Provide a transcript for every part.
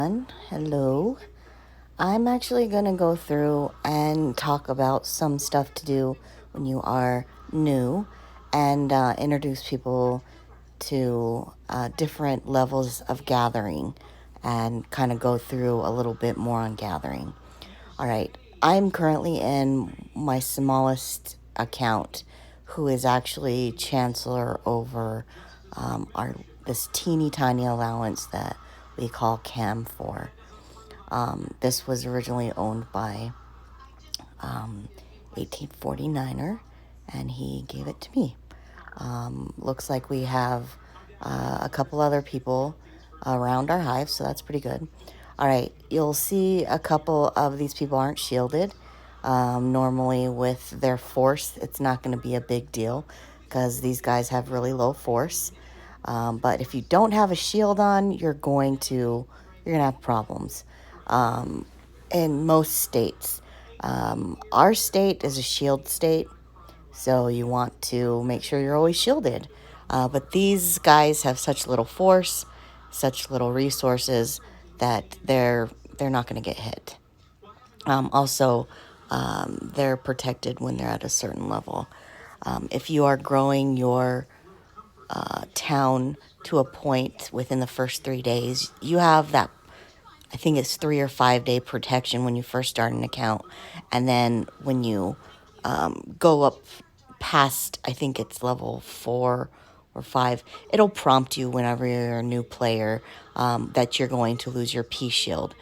Hello. I'm actually going to go through and talk about some stuff to do when you are new and introduce people to different levels of gathering and kind of go through a little bit more on gathering. All right. I'm currently in my smallest account, who is actually chancellor over our this teeny tiny allowance that we call Cam 4. This was originally owned by 1849er, and he gave it to me. Looks like we have a couple other people around our hive, so that's pretty good. All right, you'll see a couple of these people aren't shielded. Normally with their force, it's not going to be a big deal because these guys have really low force. But if you don't have a shield on, you're gonna have problems. Um, in most states, our state is a shield state, so you want to make sure you're always shielded. But these guys have such little force, such little resources that they're not going to get hit. Also, they're protected when they're at a certain level. If you are growing your town to a point within the first 3 days, you have that. I think it's 3 or 5 day protection when you first start an account, and then when you go up past, I think it's level 4 or 5, it'll prompt you whenever you're a new player that you're going to lose your P shield.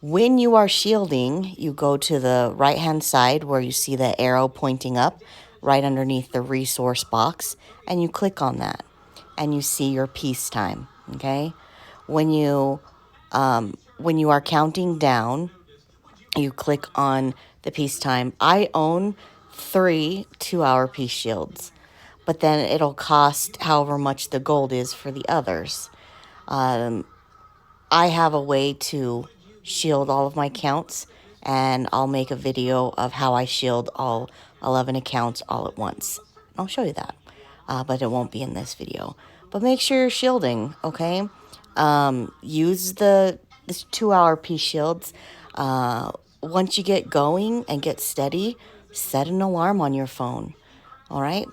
When you are shielding, you go to the right hand side where you see the arrow pointing up right underneath the resource box, and you click on that and you see your peacetime. Okay, when you are counting down, you click on the peacetime. I own 3 2-hour peace shields, but then it'll cost however much the gold is for the others. I have a way to shield all of my accounts, and I'll make a video of how I shield all 11 accounts all at once. I'll show you that, but it won't be in this video. But make sure you're shielding, okay? Use this 2-hour peace shields. Once you get going and get steady, set an alarm on your phone, all right?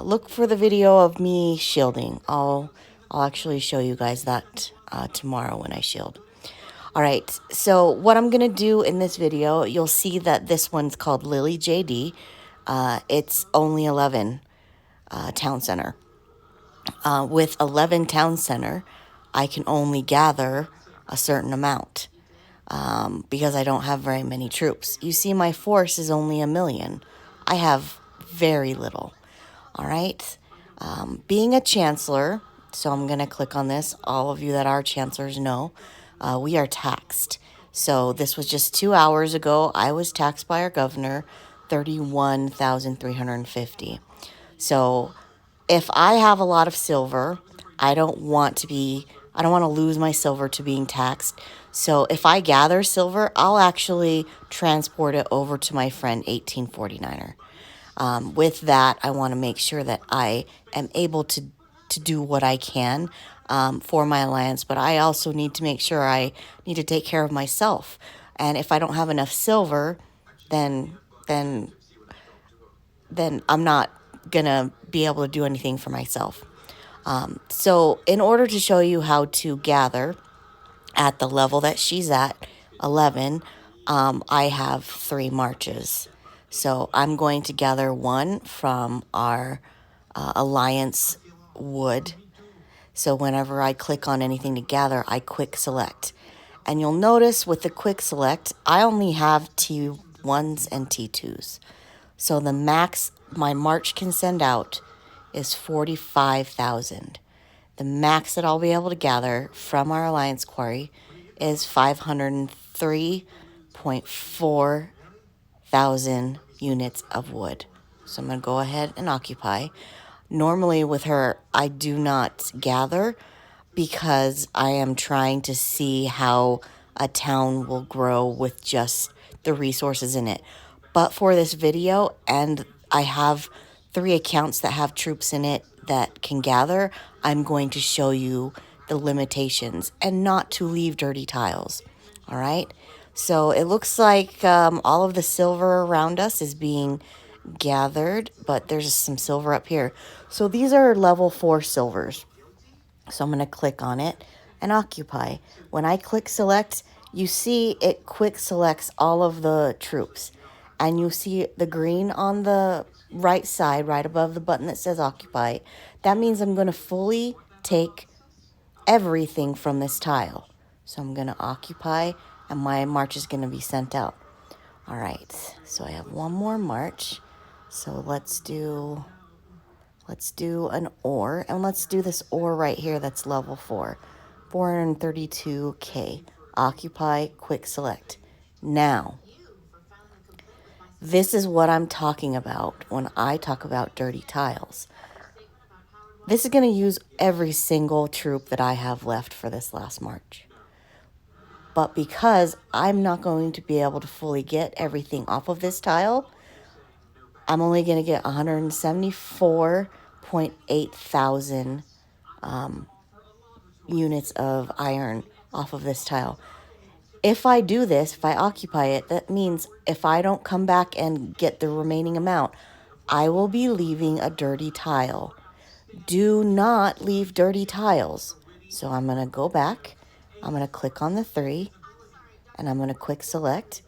Look for the video of me shielding. I'll actually show you guys that tomorrow when I shield. All right, so what I'm going to do in this video, you'll see that this one's called Lily JD. It's only 11 town center. With 11 town center, I can only gather a certain amount because I don't have very many troops. You see, my force is only 1,000,000. I have very little. All right. Being a chancellor, so I'm going to click on this. All of you that are chancellors know we are taxed. So this was just 2 hours ago. I was taxed by our governor 31,350. So if I have a lot of silver, I don't want to lose my silver to being taxed. So if I gather silver, I'll actually transport it over to my friend 1849er. With that, I want to make sure that I am able to do what I can for my alliance, but I also need to make sure I need to take care of myself. And if I don't have enough silver, then I'm not gonna be able to do anything for myself. So in order to show you how to gather at the level that she's at, 11, I have 3 marches. So I'm going to gather 1 from our alliance wood. So whenever I click on anything to gather, I quick select. And you'll notice with the quick select, I only have T1s and T2s. So the max my march can send out is 45,000. The max that I'll be able to gather from our alliance quarry is 503.4 thousand units of wood. So I'm going to go ahead and occupy. Normally with her, I do not gather because I am trying to see how a town will grow with just the resources in it. But for this video, and I have 3 accounts that have troops in it that can gather, I'm going to show you the limitations and not to leave dirty tiles. All right. So it looks like all of the silver around us is being gathered, but there's some silver up here. So these are level 4 silvers. So I'm going to click on it and occupy. When I click select, you see it quick selects all of the troops. And you see the green on the right side, right above the button that says occupy. That means I'm going to fully take everything from this tile. So I'm going to occupy and my march is going to be sent out. All right, so I have one more march. So let's do an ore, and let's do this ore right here that's level 4. 432k. Occupy, quick select. Now, this is what I'm talking about when I talk about dirty tiles. This is going to use every single troop that I have left for this last march. But because I'm not going to be able to fully get everything off of this tile, I'm only going to get 174.8 thousand units of iron off of this tile. If I do this, if I occupy it, that means if I don't come back and get the remaining amount, I will be leaving a dirty tile. Do not leave dirty tiles. So I'm going to go back. I'm going to click on the 3 and I'm going to quick select.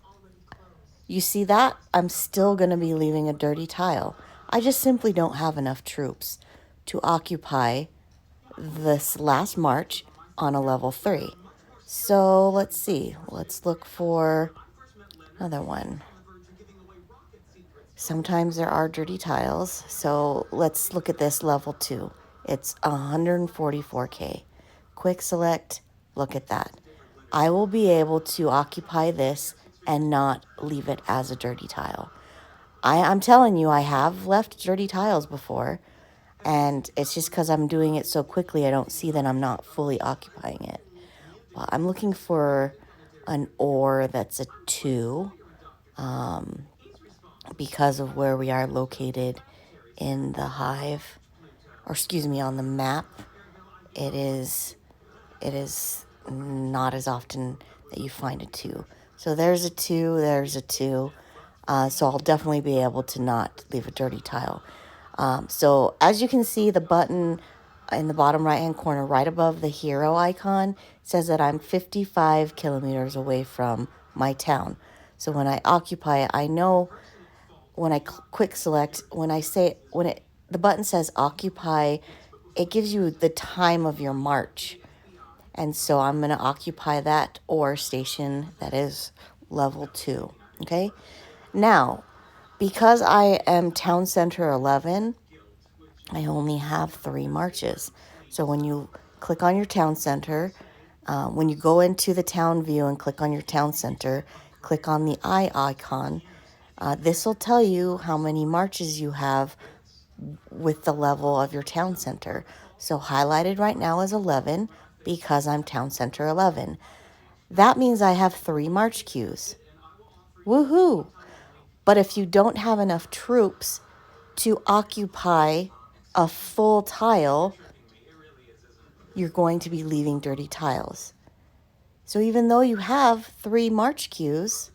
You see that? I'm still going to be leaving a dirty tile. I just simply don't have enough troops to occupy this last march on a level 3. So let's see. Let's look for another one. Sometimes there are dirty tiles. So let's look at this level 2. It's 144k. Quick select. Look at that. I will be able to occupy this and not leave it as a dirty tile. I'm telling you, I have left dirty tiles before, and it's just because I'm doing it so quickly, I don't see that I'm not fully occupying it. But I'm looking for an ore that's a 2, because of where we are located in the hive, or excuse me, on the map. It is not as often that you find a 2. So there's a 2, there's a 2. So I'll definitely be able to not leave a dirty tile. So as you can see, the button in the bottom right-hand corner, right above the hero icon, says that I'm 55 kilometers away from my town. So when I occupy it, I know when I quick select, the button says occupy, it gives you the time of your march. And so I'm going to occupy that ore station that is level 2. Okay. Now, because I am Town Center 11, I only have 3 marches. So when you click on your Town Center, when you go into the town view and click on your Town Center, click on the eye icon, this will tell you how many marches you have with the level of your Town Center. So highlighted right now is 11 because I'm Town Center 11. That means I have 3 march queues. Woohoo! But if you don't have enough troops to occupy a full tile, you're going to be leaving dirty tiles. So even though you have 3 march queues,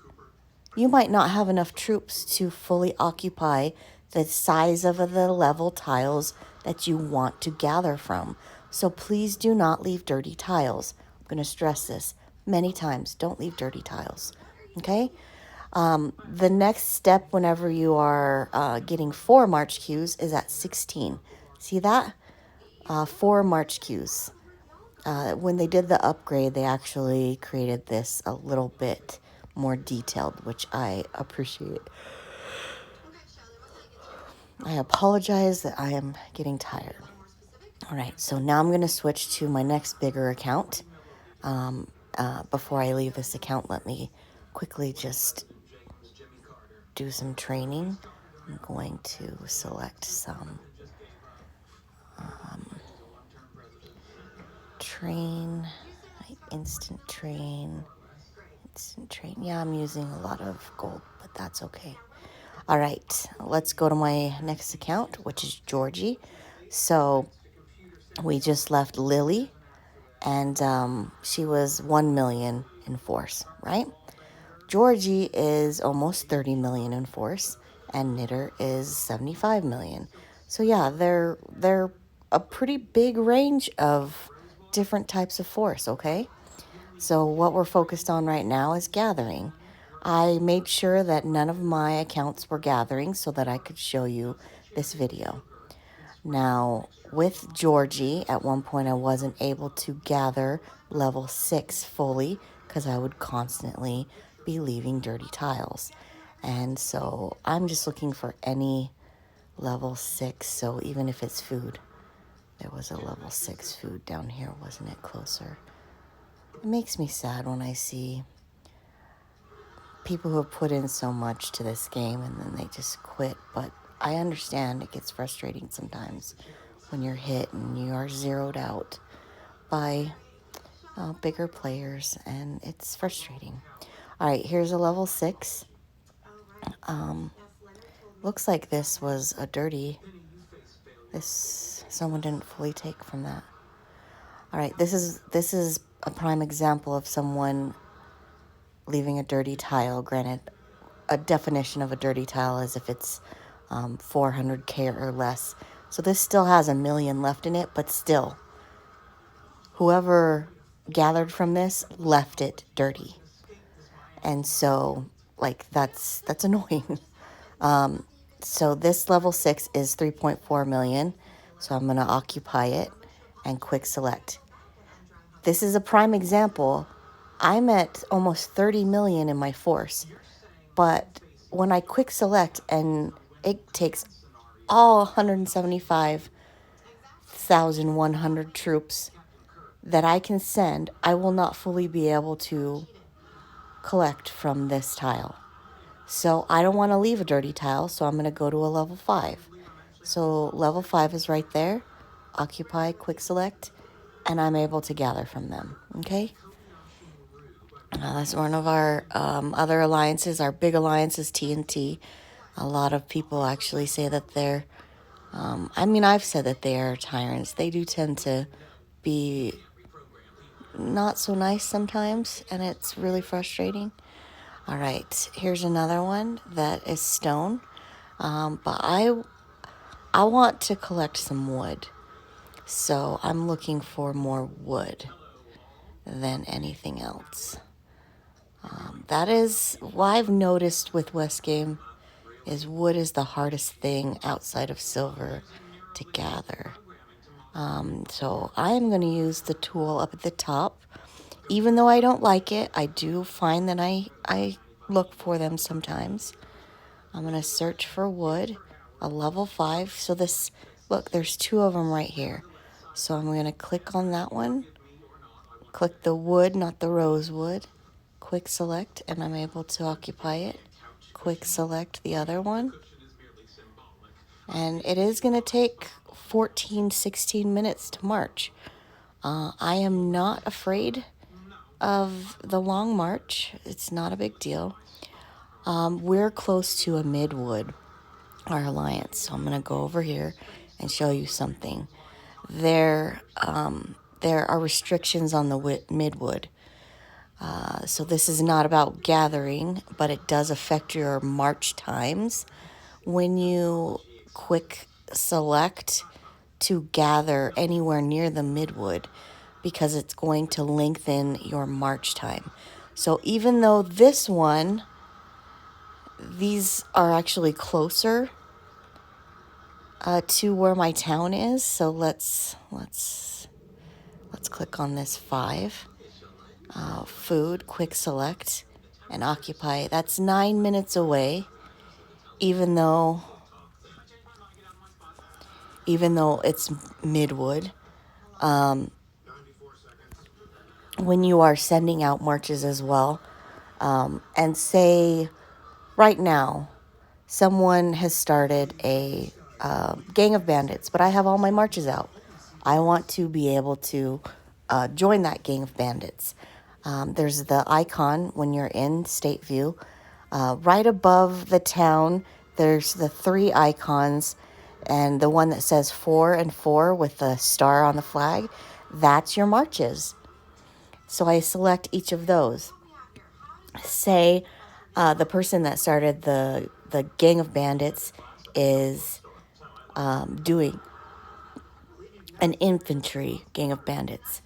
you might not have enough troops to fully occupy the size of the level tiles that you want to gather from. So please do not leave dirty tiles. I'm going to stress this many times. Don't leave dirty tiles. Okay? The next step whenever you are getting 4 march queues is at 16. See that? 4 march queues. When they did the upgrade, they actually created this a little bit more detailed, which I appreciate. I apologize that I am getting tired. All right, so now I'm going to switch to my next bigger account. Before I leave this account, let me quickly just do some training. I'm going to select some train, instant train. Yeah, I'm using a lot of gold, but that's okay. All right, let's go to my next account, which is Georgie. So we just left Lily, and she was 1 million in force, right? Georgie is almost 30 million in force, and Knitter is 75 million. So yeah, they're a pretty big range of different types of force, okay? So what we're focused on right now is gathering. I made sure that none of my accounts were gathering so that I could show you this video. Now, with Georgie, at one point I wasn't able to gather level 6 fully because I would constantly be leaving dirty tiles. And so I'm just looking for any level 6, so even if it's food. There was a level 6 food down here, wasn't it closer? It makes me sad when I see people who have put in so much to this game and then they just quit, but I understand it gets frustrating sometimes when you're hit and you are zeroed out by bigger players, and it's frustrating. All right, here's a level 6. Looks like this was a dirty. Someone didn't fully take from that. All right, this is a prime example of someone leaving a dirty tile. Granted, a definition of a dirty tile is if it's 400k or less. So this still has 1 million left in it, but still, whoever gathered from this left it dirty. And so, like, that's annoying. So this level 6 is 3.4 million. So I'm going to occupy it and quick select. This is a prime example. I'm at almost 30 million in my force. But when I quick select and it takes all 175,100 troops that I can send, I will not fully be able to collect from this tile. So I don't want to leave a dirty tile, so I'm going to go to a level 5. So level 5 is right there. Occupy, quick select, and I'm able to gather from them. Okay? That's one of our other alliances. Our big alliance is TNT. A lot of people actually say that they're... I've said that they are tyrants. They do tend to be not so nice sometimes, and it's really frustrating. All right, here's another one that is stone. But I want to collect some wood. So I'm looking for more wood than anything else. That is what I've noticed with West Game is wood is the hardest thing outside of silver to gather. So I am going to use the tool up at the top. Even though I don't like it, I do find that I look for them sometimes. I'm going to search for wood, a level 5. So this, look, there's 2 of them right here. So I'm going to click on that one. Click the wood, not the rosewood. Quick select, and I'm able to occupy it. Quick select the other one. And it is going to take 14, 16 minutes to march. I am not afraid of the long march. It's not a big deal. We're close to a midwood, our alliance. So I'm going to go over here and show you something. There are restrictions on the midwood. So this is not about gathering, but it does affect your march times. When you quick select to gather anywhere near the midwood, because it's going to lengthen your march time. So even though this one, these are actually closer to where my town is. So let's click on this 5. Food, quick select, and occupy. That's 9 minutes away, even though it's midwood. When you are sending out marches as well, and say right now someone has started a gang of bandits, but I have all my marches out. I want to be able to join that gang of bandits. There's the icon when you're in State View. Right above the town, there's the 3 icons, and the one that says 4 and 4 with the star on the flag. That's your marches. So I select each of those. Say the person that started the gang of bandits is doing an infantry gang of bandits.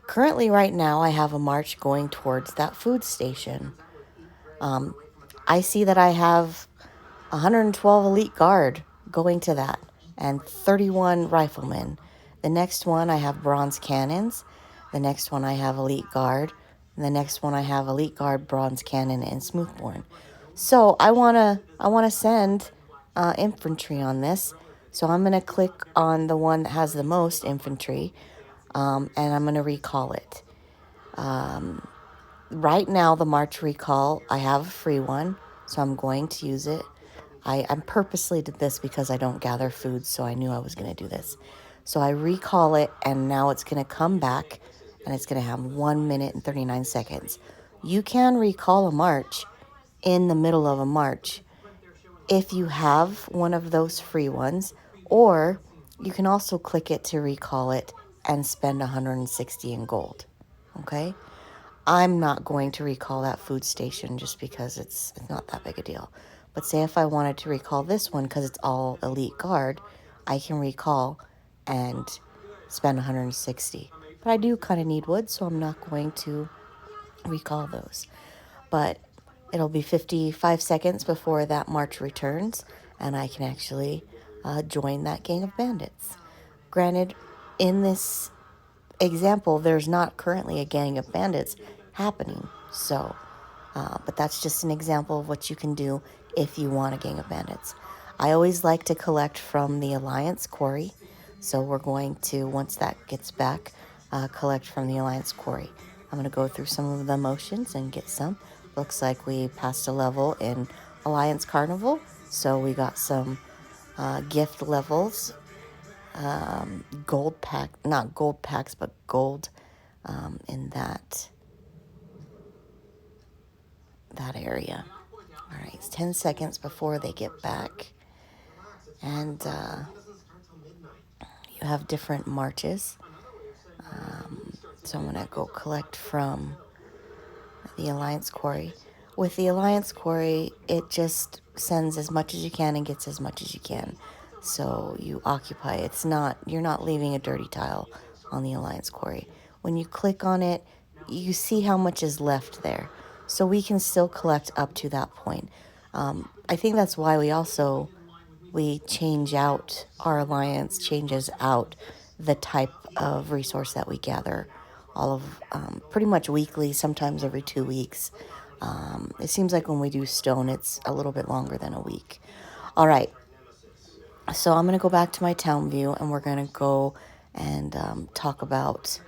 Currently, right now, I have a march going towards that food station. I see that I have 112 elite guard going to that and 31 riflemen. The next one I have bronze cannons. The next one I have elite guard. And the next one I have elite guard, bronze cannon, and smoothborn. So I wanna send infantry on this. So I'm gonna click on the one that has the most infantry, and I'm gonna recall it. Right now, the March recall, I have a free one, so I'm going to use it. I purposely did this because I don't gather food, so I knew I was going to do this. So I recall it, and now it's going to come back, and it's going to have 1 minute and 39 seconds. You can recall a march in the middle of a march if you have one of those free ones, or you can also click it to recall it and spend 160 in gold. Okay? I'm not going to recall that food station just because it's not that big a deal. But say if I wanted to recall this one because it's all elite guard, I can recall and spend 160. But I do kind of need wood, so I'm not going to recall those. But it'll be 55 seconds before that march returns, and I can actually join that gang of bandits. Granted, in this example, there's not currently a gang of bandits happening. So, but that's just an example of what you can do if you want a gang of bandits. I always like to collect from the Alliance Quarry. So we're going to, once that gets back, collect from the Alliance Quarry. I'm going to go through some of the motions and get some. Looks like we passed a level in Alliance Carnival. So we got some gift levels, gold pack, not gold packs, but gold in that area. All right, it's 10 seconds before they get back. And you have different marches. So I'm going to go collect from the Alliance Quarry. With the Alliance Quarry, it just sends as much as you can and gets as much as you can. So you occupy. You're not leaving a dirty tile on the Alliance Quarry. When you click on it, you see how much is left there. So we can still collect up to that point. I think that's why we change out, our alliance changes out the type of resource that we gather all of pretty much weekly, sometimes every 2 weeks. It seems like when we do stone, it's a little bit longer than a week. All right, so I'm going to go back to my town view, and we're going to go and talk about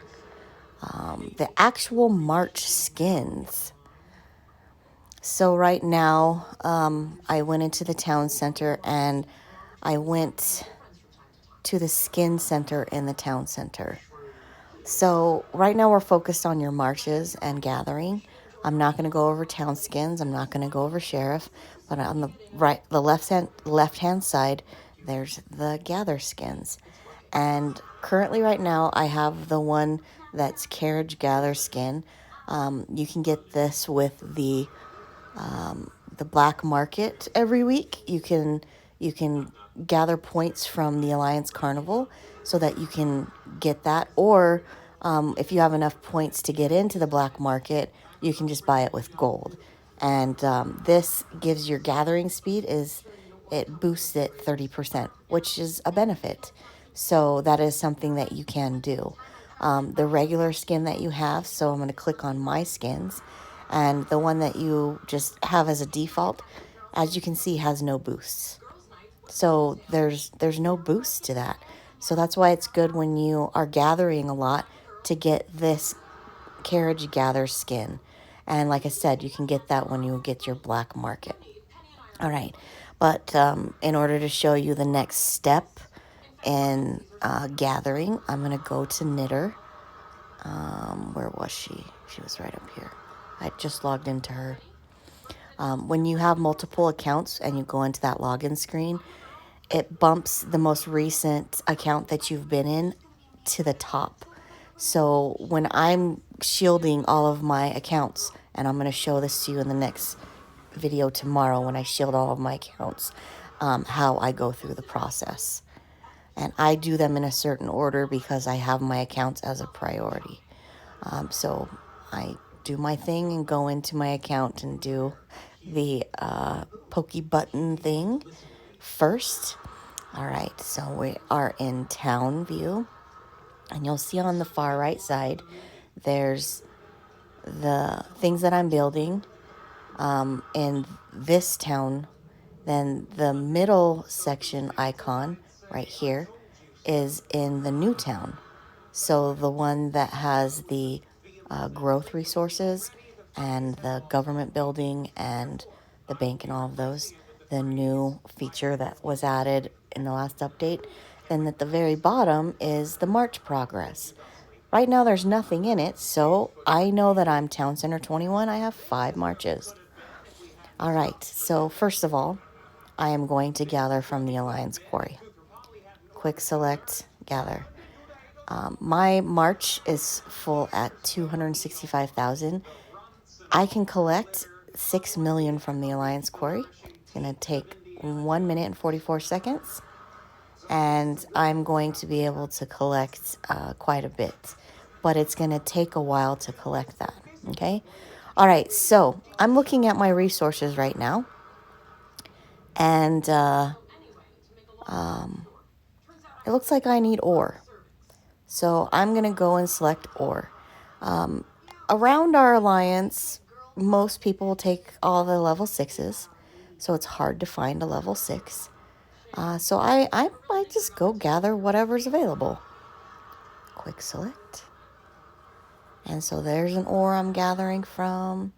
the actual March skins. So right now, I went into the town center, and I went to the skin center in the town center. So right now we're focused on your marches and gathering. I'm not going to go over town skins. I'm not going to go over sheriff. But on the left hand side, there's the gather skins. And currently right now I have the one that's carriage gather skin. You can get this with the black market every week. You can gather points from the Alliance Carnival so that you can get that. Or if you have enough points to get into the black market, you can just buy it with gold. And this gives your gathering speed it boosts it 30%, which is a benefit. So that is something that you can do. The regular skin that you have, so I'm going to click on my skins, and the one that you just have as a default, as you can see, has no boosts. So there's no boost to that. So that's why it's good when you are gathering a lot to get this carriage gather skin. And like I said, you can get that when you get your black market. All right. But in order to show you the next step in gathering, I'm going to go to Knitter. Where was she? She was right up here. I just logged into her. When you have multiple accounts and you go into that login screen, it bumps the most recent account that you've been in to the top. So when I'm shielding all of my accounts, and I'm going to show this to you in the next video tomorrow when I shield all of my accounts, how I go through the process. And I do them in a certain order because I have my accounts as a priority. So I do my thing and go into my account and do the pokey button thing first. All right, so we are in town view. And you'll see on the far right side, there's the things that I'm building in this town. Then the middle section icon right here is in the new town. So the one that has the growth resources and the government building and the bank and all of those, the new feature that was added in the last update. Then at the very bottom is the March progress. Right now there's nothing in it, so I know that I'm Town Center 21. I have 5 marches. All right, so first of all, I am going to gather from the Alliance Quarry. Quick select, gather. My March is full at 265,000. I can collect 6 million from the Alliance Quarry. It's going to take 1 minute and 44 seconds. And I'm going to be able to collect quite a bit. But it's going to take a while to collect that. Okay? All right, so I'm looking at my resources right now. And it looks like I need ore. So I'm going to go and select ore. Around our alliance, most people take all the level 6s. So it's hard to find a level 6. So I might just go gather whatever's available. Quick select. And so there's an ore I'm gathering from.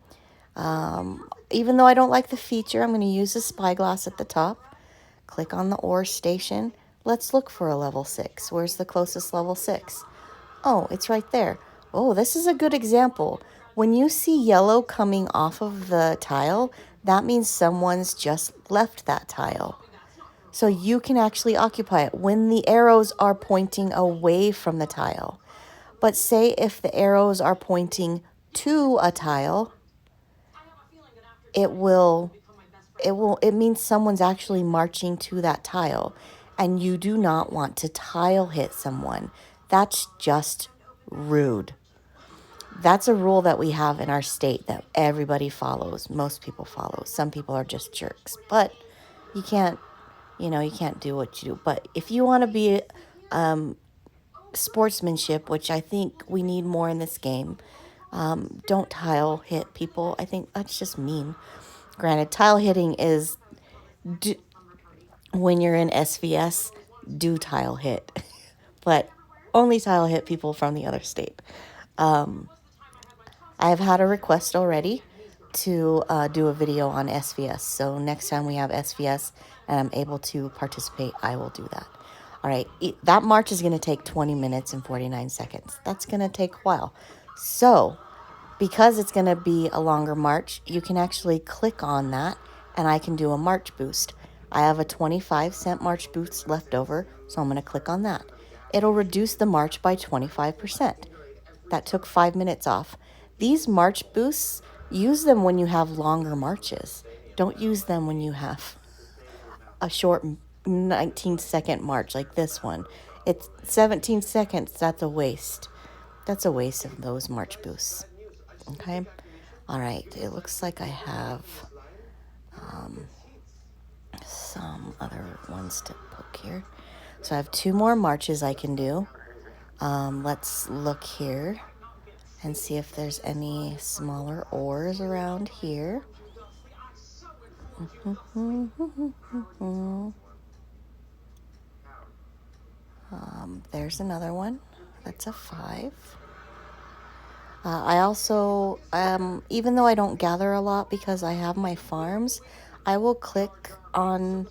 Even though I don't like the feature, I'm going to use the spyglass at the top. Click on the ore station. Let's look for a level 6. Where's the closest level 6? Oh, it's right there. Oh, this is a good example. When you see yellow coming off of the tile, that means someone's just left that tile. So you can actually occupy it when the arrows are pointing away from the tile. But say if the arrows are pointing to a tile, it means someone's actually marching to that tile, and you do not want to tile hit someone. That's just rude. That's a rule that we have in our state that everybody follows. Most people follow. Some people are just jerks, but you can't do what you do. But if you want to be sportsmanship, which I think we need more in this game, don't tile hit people. I think that's just mean. Granted, tile hitting is when you're in SVS, do tile hit, but only tile hit people from the other state. I've had a request already to do a video on SVS. So next time we have SVS and I'm able to participate, I will do that. All right, that march is going to take 20 minutes and 49 seconds. That's going to take a while. So because it's going to be a longer march, you can actually click on that and I can do a march boost. I have a 25-cent march boost left over, so I'm going to click on that. It'll reduce the march by 25%. That took 5 minutes off. These march boosts, use them when you have longer marches. Don't use them when you have a short 19-second march like this one. It's 17 seconds. That's a waste. That's a waste of those march boosts. Okay? All right. It looks like I have some other ones to poke here. So I have 2 more marches I can do. Let's look here and see if there's any smaller ores around here. There's another one. That's a 5. I also, even though I don't gather a lot because I have my farms, I will click on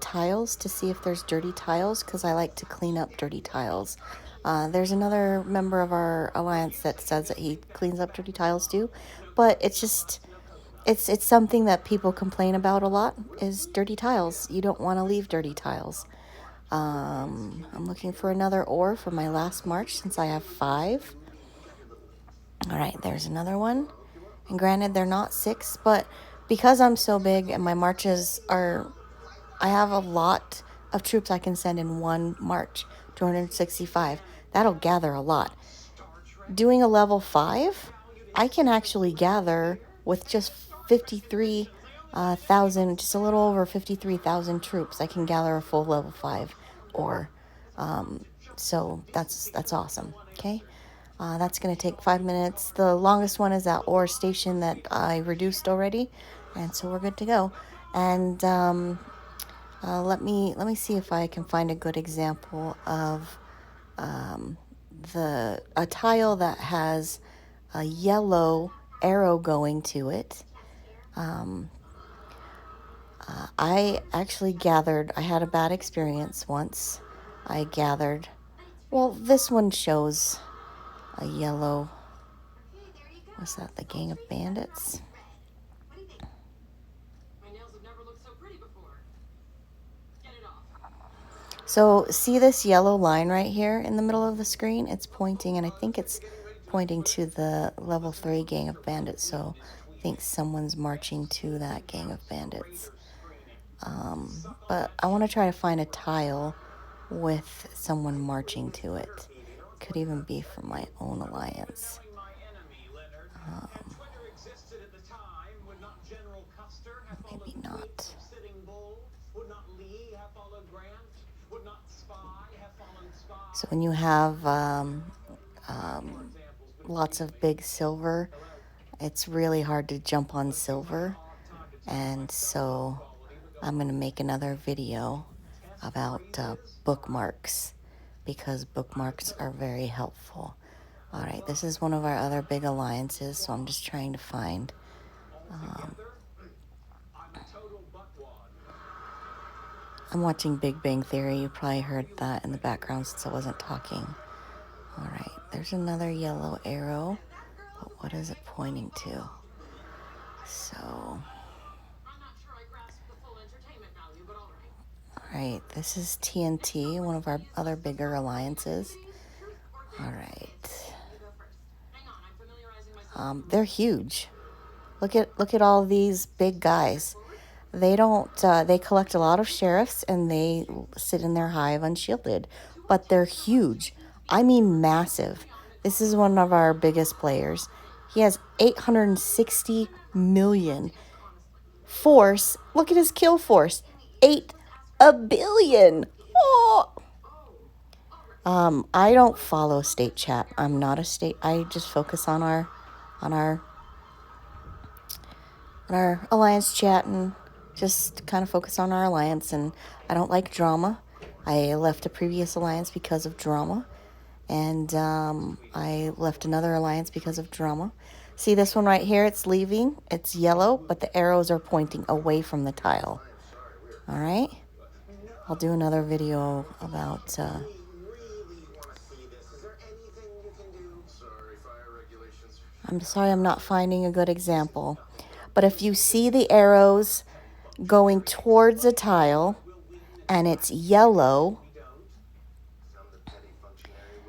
tiles to see if there's dirty tiles because I like to clean up dirty tiles. There's another member of our alliance that says that he cleans up dirty tiles too, but it's just, it's something that people complain about a lot is dirty tiles. You don't want to leave dirty tiles. I'm looking for another ore for my last march since I have 5. All right, there's another one. And granted, they're not 6, but because I'm so big and my marches are, I have a lot of troops I can send in one march, 265. That'll gather a lot. Doing a level 5, I can actually gather with just 53,000, just a little over 53,000 troops. I can gather a full level 5 ore. So that's awesome. Okay. That's going to take 5 minutes. The longest one is that ore station that I reduced already, and so we're good to go. And let me see if I can find a good example of a tile that has a yellow arrow going to it. I actually gathered. I had a bad experience once. I gathered. Well, this one shows a yellow. What's that? The Gang of Bandits? So see this yellow line right here in the middle of the screen? It's pointing, and I think it's pointing to the level 3 Gang of Bandits. So I think someone's marching to that Gang of Bandits. But I want to try to find a tile with someone marching to it. Could even be from my own alliance. Maybe not. So when you have lots of big silver, it's really hard to jump on silver. And so I'm going to make another video about bookmarks, because bookmarks are very helpful. All right, this is one of our other big alliances, so I'm just trying to find. I'm watching Big Bang Theory. You probably heard that in the background since I wasn't talking. All right, there's another yellow arrow, but what is it pointing to? So, all right, this is TNT, one of our other bigger alliances. All right. They're huge. Look at all these big guys. They don't. They collect a lot of sheriffs and they sit in their hive unshielded, but they're huge. I mean, massive. This is one of our biggest players. He has 860 million force. Look at his kill force. 8 billion. Oh. I don't follow state chat. I'm not a state. I just focus on our alliance chat and just kind of focus on our alliance. And I don't like drama. I left a previous alliance because of drama, and I left another alliance because of drama. See this one right here? It's leaving. It's yellow, but the arrows are pointing away from the tile. All right. I'll do another video about. I'm sorry, I'm not finding a good example. But if you see the arrows going towards a tile and it's yellow,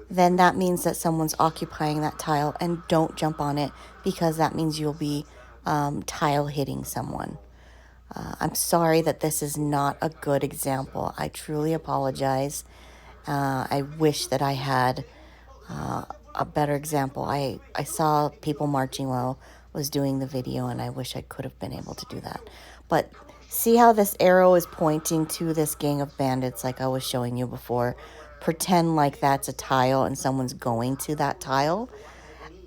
then that means that someone's occupying that tile, and don't jump on it, because that means you'll be tile hitting someone. I'm sorry that this is not a good example. I truly apologize. I wish that I had a better example. I saw people marching while I was doing the video, and I wish I could have been able to do that. But see how this arrow is pointing to this gang of bandits like I was showing you before? Pretend like that's a tile and someone's going to that tile.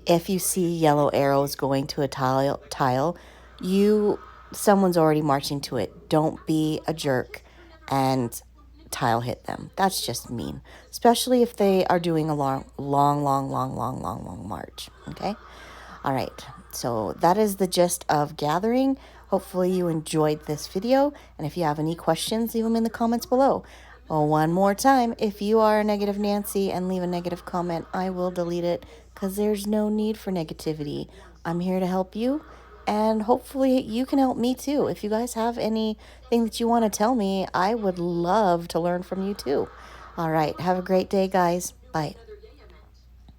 If you see yellow arrows going to a tile, someone's already marching to it. Don't be a jerk and tile hit them. That's just mean, especially if they are doing a long march. Okay. All right. So that is the gist of gathering. Hopefully you enjoyed this video. And if you have any questions, leave them in the comments below. One more time, if you are a negative Nancy and leave a negative comment, I will delete it, because there's no need for negativity. I'm here to help you, And hopefully you can help me too. If you guys have anything that you want to tell me, I would love to learn from you too. All right. Have a great day, guys. Bye.